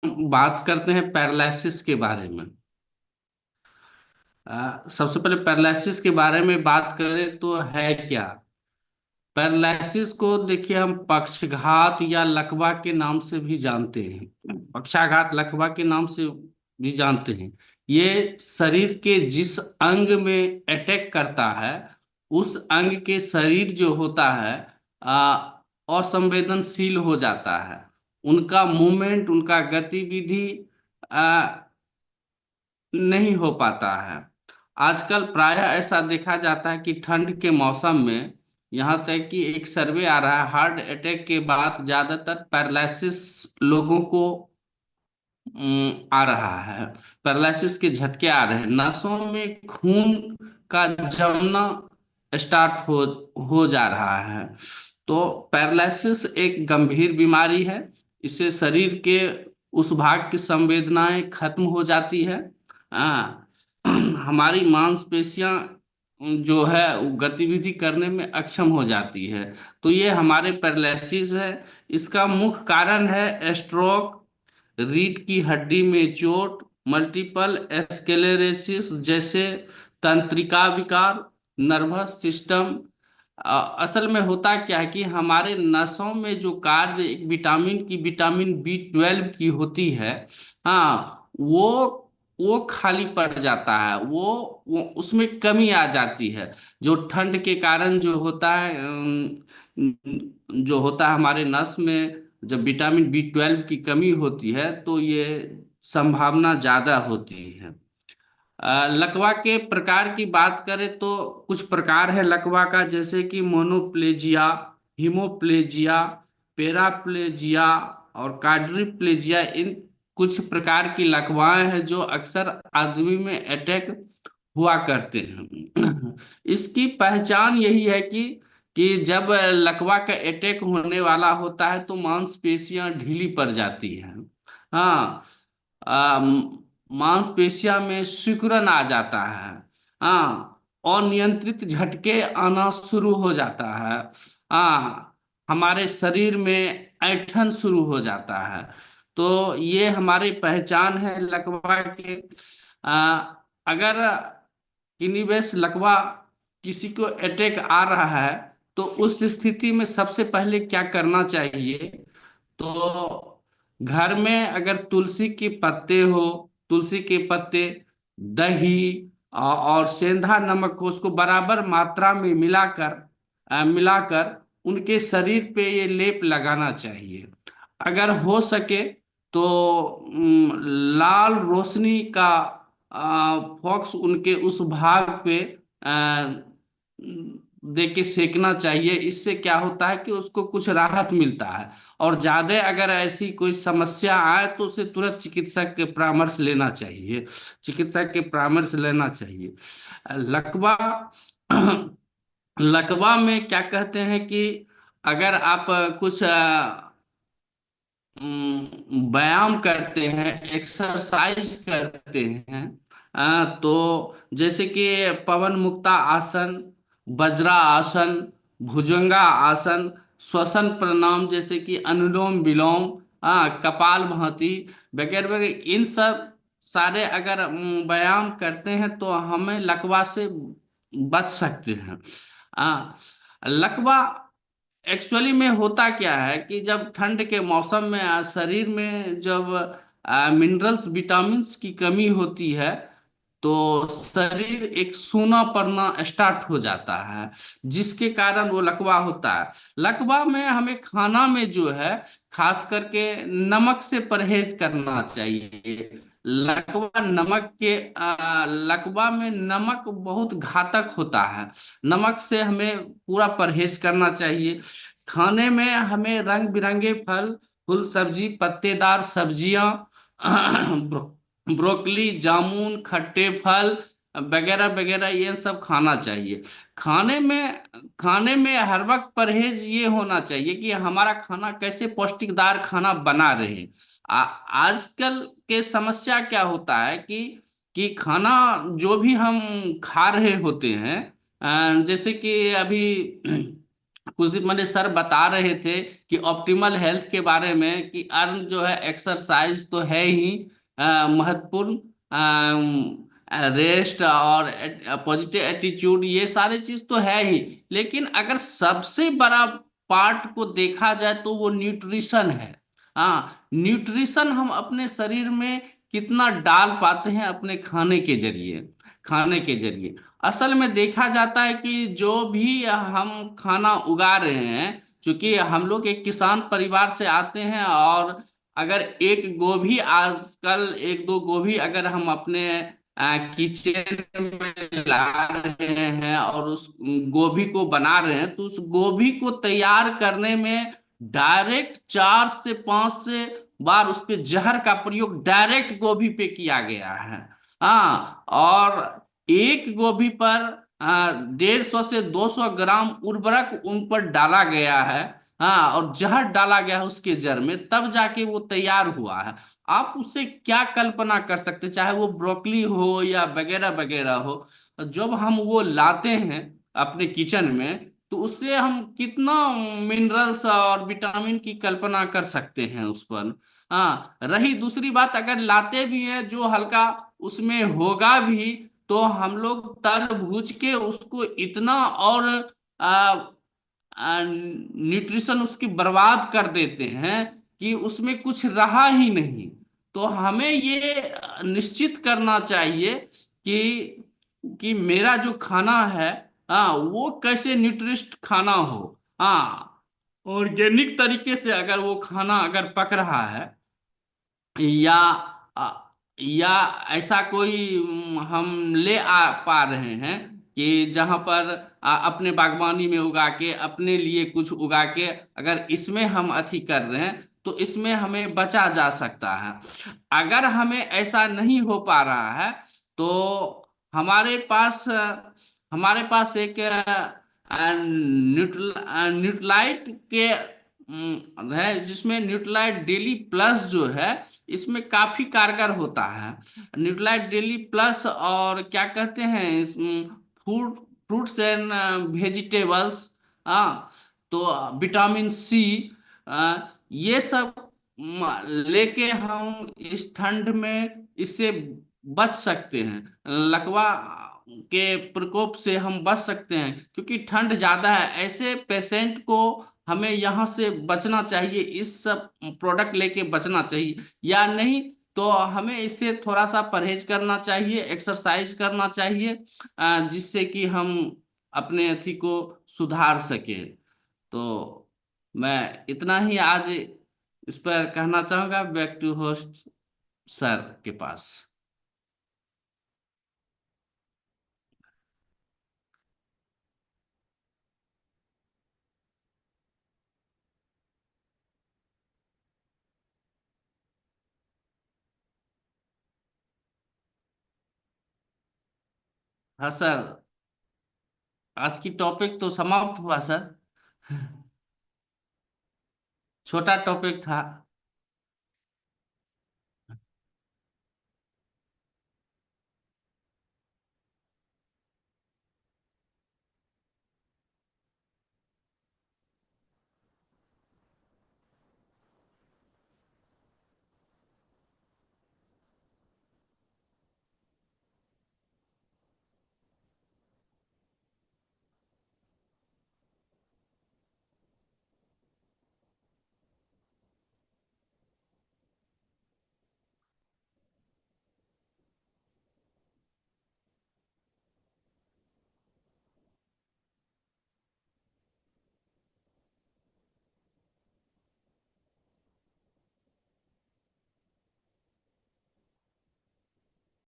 बात करते हैं पैरालिसिस के बारे में। सबसे पहले पैरालिसिस के बारे में बात करें तो है क्या। पैरालिसिस को देखिए हम पक्षाघात या लकवा के नाम से भी जानते हैं। पक्षाघात लकवा के नाम से भी जानते हैं। ये शरीर के जिस अंग में अटैक करता है, उस अंग के शरीर जो होता है असंवेदनशील हो जाता है। उनका मूवमेंट, उनका गतिविधि नहीं हो पाता है। आजकल प्रायः ऐसा देखा जाता है कि ठंड के मौसम में, यहाँ तक कि एक सर्वे आ रहा है, हार्ट अटैक के बाद ज्यादातर पैरालिसिस लोगों को आ रहा है। पैरालिसिस के झटके आ रहे हैं, नसों में खून का जमना स्टार्ट हो जा रहा है। तो पैरालिसिस एक गंभीर बीमारी है। इससे शरीर के उस भाग की संवेदनाएं खत्म हो जाती है। हमारी मांसपेशियां जो है वो गतिविधि करने में अक्षम हो जाती है। तो ये हमारे पैरालिसिस है। इसका मुख्य कारण है स्ट्रोक, रीढ़ की हड्डी में चोट, मल्टीपल स्क्लेरोसिस जैसे तंत्रिका विकार, नर्वस सिस्टम। असल में होता क्या है कि हमारे नसों में जो कार्य एक विटामिन की, विटामिन B12 की होती है, हाँ, वो खाली पड़ जाता है। वो उसमें कमी आ जाती है। जो ठंड के कारण जो होता है, जो होता है हमारे नस में, जब विटामिन B12 की कमी होती है तो ये संभावना ज्यादा होती है। लकवा के प्रकार की बात करें तो कुछ प्रकार है लकवा का, जैसे कि मोनोप्लेजिया, हीमोप्लेजिया, पेराप्लेजिया और क्वाड्रिप्लेजिया। इन कुछ प्रकार की लकवाएं हैं जो अक्सर आदमी में अटैक हुआ करते हैं। इसकी पहचान यही है कि जब लकवा का अटैक होने वाला होता है तो मांसपेशियां ढीली पड़ जाती हैं। हाँ, मांसपेशिया में सिकुड़न आ जाता है। हाँ, अनियंत्रित झटके आना शुरू हो जाता है। हाँ, हमारे शरीर में ऐंठन शुरू हो जाता है। तो ये हमारी पहचान है लकवा के। अगर किन्ही लकवा किसी को अटैक आ रहा है तो उस स्थिति में सबसे पहले क्या करना चाहिए। तो घर में अगर तुलसी के पत्ते हो, तुलसी के पत्ते, दही और सेंधा नमक को, उसको बराबर मात्रा में मिलाकर उनके शरीर पे ये लेप लगाना चाहिए। अगर हो सके तो लाल रोशनी का फॉक्स उनके उस भाग पे दे के सेकना चाहिए। इससे क्या होता है कि उसको कुछ राहत मिलता है। और ज्यादा अगर ऐसी कोई समस्या आए तो उसे तुरंत चिकित्सक के परामर्श लेना चाहिए। चिकित्सक के परामर्श लेना चाहिए। लकवा लकवा में क्या कहते हैं कि अगर आप कुछ व्यायाम करते हैं, एक्सरसाइज करते हैं, तो जैसे कि पवन मुक्ता आसन, वज्रा आसन, भुजंगा आसन, श्वसन प्रणाम जैसे कि अनुलोम विलोम, कपाल भाती वगैरह वगैरह, इन सब सारे अगर व्यायाम करते हैं तो हमें लकवा से बच सकते हैं। आ, लकवा एक्चुअली में होता क्या है कि जब ठंड के मौसम में शरीर में जब मिनरल्स, विटामिन्स की कमी होती है तो शरीर एक सूना पड़ना स्टार्ट हो जाता है, जिसके कारण वो लकवा होता है। लकवा में हमें खाना में जो है खास करके नमक से परहेज करना चाहिए। लकवा में नमक बहुत घातक होता है। नमक से हमें पूरा परहेज करना चाहिए। खाने में हमें रंग बिरंगे फल, फूल, सब्जी, पत्तेदार सब्जियां, ब्रोकली, जामुन, खट्टे फल वगैरह वगैरह, ये सब खाना चाहिए। खाने में हर वक्त परहेज ये होना चाहिए कि हमारा खाना कैसे पौष्टिकदार खाना बना रहे। आजकल के समस्या क्या होता है कि खाना जो भी हम खा रहे होते हैं, जैसे कि अभी कुछ दिन मैंने सर बता रहे थे कि ऑप्टिमल हेल्थ के बारे में, कि अर्न जो है एक्सरसाइज तो है ही महत्वपूर्ण, रेस्ट और पॉजिटिव एटीट्यूड, ये सारी चीज तो है ही, लेकिन अगर सबसे बड़ा पार्ट को देखा जाए तो वो न्यूट्रिशन है। हाँ, न्यूट्रिशन हम अपने शरीर में कितना डाल पाते हैं अपने खाने के जरिए। असल में देखा जाता है कि जो भी हम खाना उगा रहे हैं, क्योंकि हम लोग एक किसान परिवार से आते हैं, और अगर एक गोभी आजकल एक दो गोभी अगर हम अपने किचन में ला रहे हैं और उस गोभी को बना रहे हैं, तो उस गोभी को तैयार करने में डायरेक्ट 4 से 5 बार उस पे जहर का प्रयोग डायरेक्ट गोभी पे किया गया है। हाँ, और एक गोभी पर 150 से 200 ग्राम उर्वरक उन पर डाला गया है। हाँ, और जहर डाला गया है उसके जड़ में, तब जाके वो तैयार हुआ है। आप उससे क्या कल्पना कर सकते हैं, चाहे वो ब्रोकली हो या वगैरह वगैरह हो, जब हम वो लाते हैं अपने किचन में, तो उससे हम कितना मिनरल्स और विटामिन की कल्पना कर सकते हैं उस पर। हाँ, रही दूसरी बात, अगर लाते भी हैं जो हल्का उसमें होगा भी, तो हम लोग तर भूज के उसको इतना और न्यूट्रिशन उसकी बर्बाद कर देते हैं कि उसमें कुछ रहा ही नहीं। तो हमें ये निश्चित करना चाहिए कि मेरा जो खाना है, हाँ, वो कैसे न्यूट्रिस्ट खाना हो। हाँ, ऑर्गेनिक तरीके से अगर वो खाना अगर पक रहा है, या अ, या ऐसा कोई हम ले आ पा रहे हैं कि जहां पर अपने बागवानी में उगा के अपने लिए कुछ उगा के अगर इसमें हम अथी कर रहे हैं, तो इसमें हमें बचा जा सकता है। अगर हमें ऐसा नहीं हो पा रहा है, तो हमारे पास एक न्यूट्रलाइट के है, जिसमें न्यूट्रलाइट डेली प्लस जो है, इसमें काफी कारगर होता है। न्यूट्रलाइट डेली प्लस, और क्या कहते हैं, फूड फ्रूट्स एंड वेजिटेबल्स, हाँ, तो विटामिन सी, ये सब लेके हम इस ठंड में इससे बच सकते हैं। लकवा के प्रकोप से हम बच सकते हैं, क्योंकि ठंड ज्यादा है। ऐसे पेशेंट को हमें यहाँ से बचना चाहिए, इस सब प्रोडक्ट लेके बचना चाहिए, या नहीं तो हमें इससे थोड़ा सा परहेज करना चाहिए, एक्सरसाइज करना चाहिए, जिससे कि हम अपने अथी को सुधार सके। तो मैं इतना ही आज इस पर कहना चाहूंगा। बैक टू होस्ट सर के पास। हाँ सर, आज की टॉपिक तो समाप्त हुआ सर। छोटा टॉपिक था।